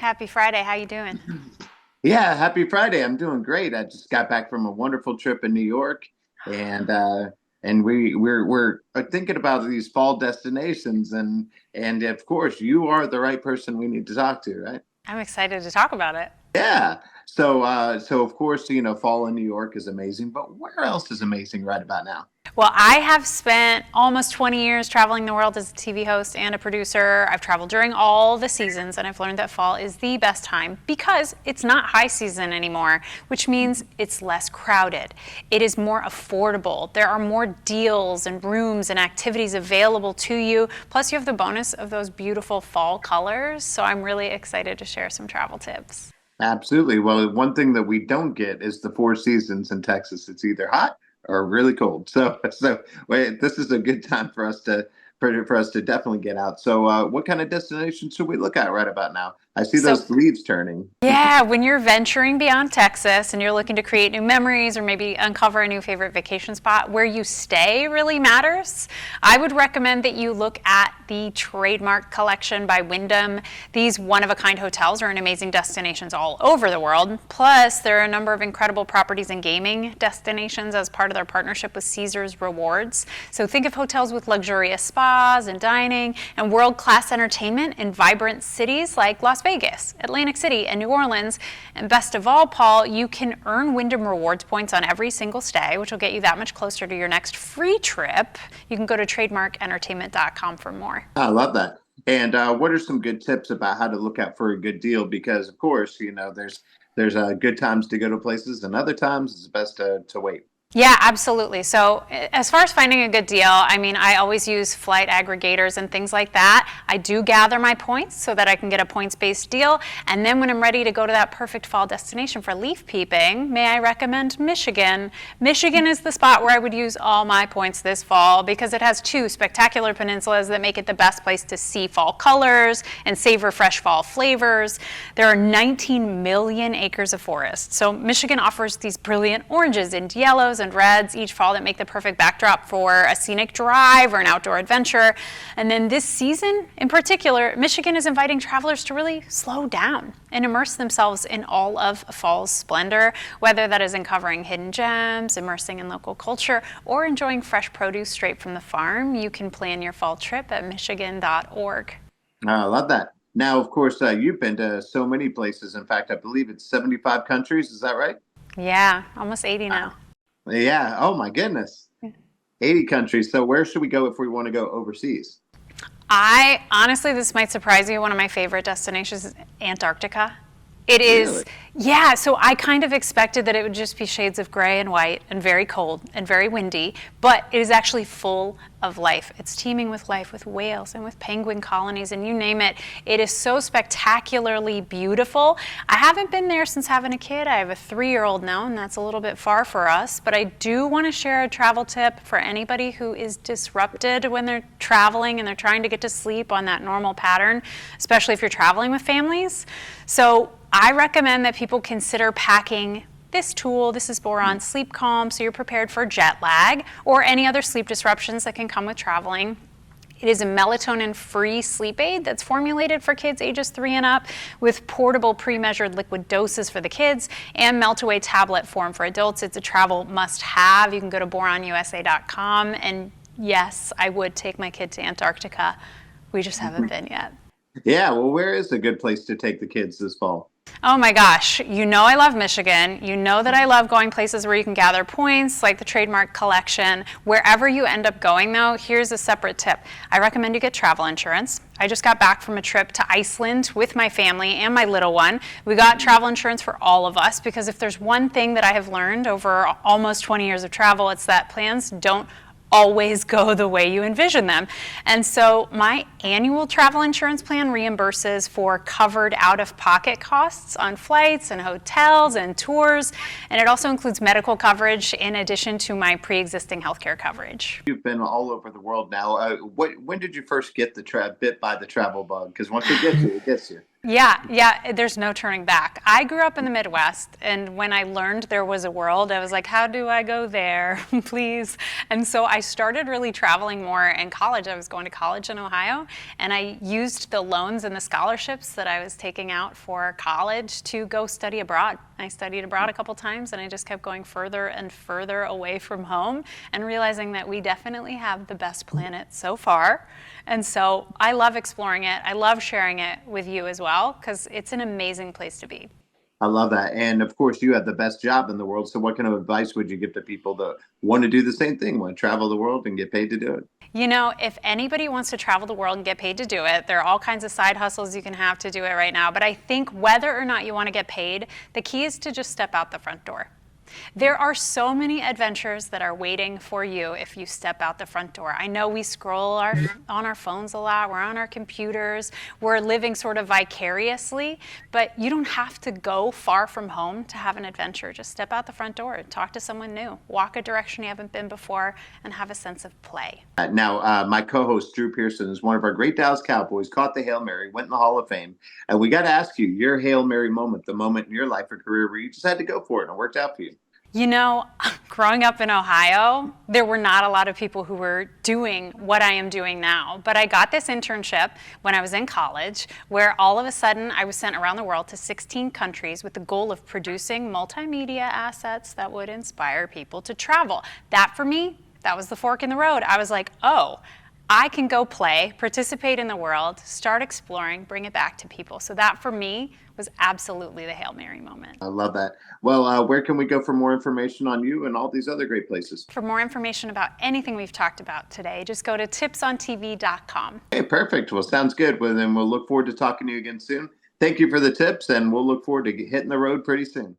Happy Friday. How you doing? Yeah, happy Friday. I'm doing great. I just got back from a wonderful trip in New York and we're thinking about these fall destinations and of course you are the right person we need to talk to, right? I'm excited to talk about it. Yeah. So of course, fall in New York is amazing, but where else is amazing right about now? Well, I have spent almost 20 years traveling the world as a TV host and a producer. I've traveled during all the seasons, and I've learned that fall is the best time because it's not high season anymore, which means it's less crowded. It is more affordable. There are more deals and rooms and activities available to you. Plus, you have the bonus of those beautiful fall colors. So I'm really excited to share some travel tips. Absolutely. Well, one thing that we don't get is the four seasons in Texas. It's either hot or really cold. So wait, this is a good time for us to definitely get out. So, what kind of destination should we look at right about now? I see So those leaves turning. yeah, when you're venturing beyond Texas and you're looking to create new memories or maybe uncover a new favorite vacation spot, where you stay really matters. I would recommend that you look at the Trademark Collection by Wyndham. These one-of-a-kind hotels are in amazing destinations all over the world. Plus, there are a number of incredible properties and gaming destinations as part of their partnership with Caesars Rewards. So think of hotels with luxurious spas and dining and world-class entertainment in vibrant cities like Las Vegas, Atlantic City, and New Orleans. And best of all, Paul, you can earn Wyndham Rewards points on every single stay, which will get you that much closer to your next free trip. You can go to trademarkentertainment.com for more. I love that. And what are some good tips about how to look out for a good deal? Because of course, there's good times to go to places, and other times it's best to wait. Yeah, absolutely. So, as far as finding a good deal, I mean, I always use flight aggregators and things like that. I do gather my points so that I can get a points-based deal. And then when I'm ready to go to that perfect fall destination for leaf peeping, may I recommend Michigan? Michigan is the spot where I would use all my points this fall because it has two spectacular peninsulas that make it the best place to see fall colors and savor fresh fall flavors. There are 19 million acres of forest. So, Michigan offers these brilliant oranges and yellows and reds each fall that make the perfect backdrop for a scenic drive or an outdoor adventure. And then this season in particular, Michigan is inviting travelers to really slow down and immerse themselves in all of fall's splendor, whether that is uncovering hidden gems, immersing in local culture, or enjoying fresh produce straight from the farm. You can plan your fall trip at michigan.org. I love that. Now, of course, you've been to so many places. In fact, I believe it's 75 countries. Is that right? Yeah, almost 80 Wow. now. Yeah. Oh my goodness. 80 countries. So where should we go if we want to go overseas? I honestly, this might surprise you. One of my favorite destinations is Antarctica. It Really? is, yeah. So I kind of expected that it would just be shades of gray and white and very cold and very windy, but it is actually full of life. It's teeming with life, with whales and with penguin colonies and you name it. It is so spectacularly beautiful. I haven't been there since having a kid. I have a 3-year-old now, and that's a little bit far for us. But I do want to share a travel tip for anybody who is disrupted when they're traveling and they're trying to get to sleep on that normal pattern, especially if you're traveling with families. So I recommend that people consider packing this tool. This is Boron Sleep Calm, so you're prepared for jet lag or any other sleep disruptions that can come with traveling. It is a melatonin-free sleep aid that's formulated for kids ages 3 and up with portable pre-measured liquid doses for the kids and melt-away tablet form for adults. It's a travel must-have. You can go to boronusa.com, and yes, I would take my kid to Antarctica. We just haven't been yet. Yeah. Well, where is a good place to take the kids this fall? Oh my gosh, you know I love Michigan. You know that I love going places where you can gather points, like the Trademark Collection. Wherever you end up going, though, here's a separate tip. I recommend you get travel insurance. I just got back from a trip to Iceland with my family and my little one. We got travel insurance for all of us because if there's one thing that I have learned over almost 20 years of travel, it's that plans don't always go the way you envision them. And so my annual travel insurance plan reimburses for covered out-of-pocket costs on flights and hotels and tours. And it also includes medical coverage in addition to my pre-existing healthcare coverage. You've been all over the world now. When did you first get bit by the travel bug? Because once it gets you, it gets you. Yeah, there's no turning back. I grew up in the Midwest, and when I learned there was a world, I was like, how do I go there, please? And so I started really traveling more in college. I was going to college in Ohio, and I used the loans and the scholarships that I was taking out for college to go study abroad. I studied abroad a couple times, and I just kept going further and further away from home and realizing that we definitely have the best planet so far. And so I love exploring it. I love sharing it with you as well because it's an amazing place to be. I love that. And of course, you have the best job in the world. So, what kind of advice would you give to people that want to do the same thing, want to travel the world and get paid to do it? You know, if anybody wants to travel the world and get paid to do it, there are all kinds of side hustles you can have to do it right now. But I think whether or not you want to get paid, the key is to just step out the front door. There are so many adventures that are waiting for you if you step out the front door. I know we scroll on our phones a lot, we're on our computers, we're living sort of vicariously, but you don't have to go far from home to have an adventure. Just step out the front door, talk to someone new, walk a direction you haven't been before, and have a sense of play. Now, my co-host Drew Pearson is one of our great Dallas Cowboys. Caught the Hail Mary, went in the Hall of Fame, and we got to ask you your Hail Mary moment, the moment in your life or career where you just had to go for it and it worked out for you. You know, growing up in Ohio, there were not a lot of people who were doing what I am doing now. But I got this internship when I was in college where all of a sudden I was sent around the world to 16 countries with the goal of producing multimedia assets that would inspire people to travel. That for me, that was the fork in the road. I was like, oh, I can go play, participate in the world, start exploring, bring it back to people. So that for me was absolutely the Hail Mary moment. I love that. Well, where can we go for more information on you and all these other great places? For more information about anything we've talked about today, just go to tipsontv.com. Hey, perfect. Well, sounds good. Well, then we'll look forward to talking to you again soon. Thank you for the tips, and we'll look forward to hitting the road pretty soon.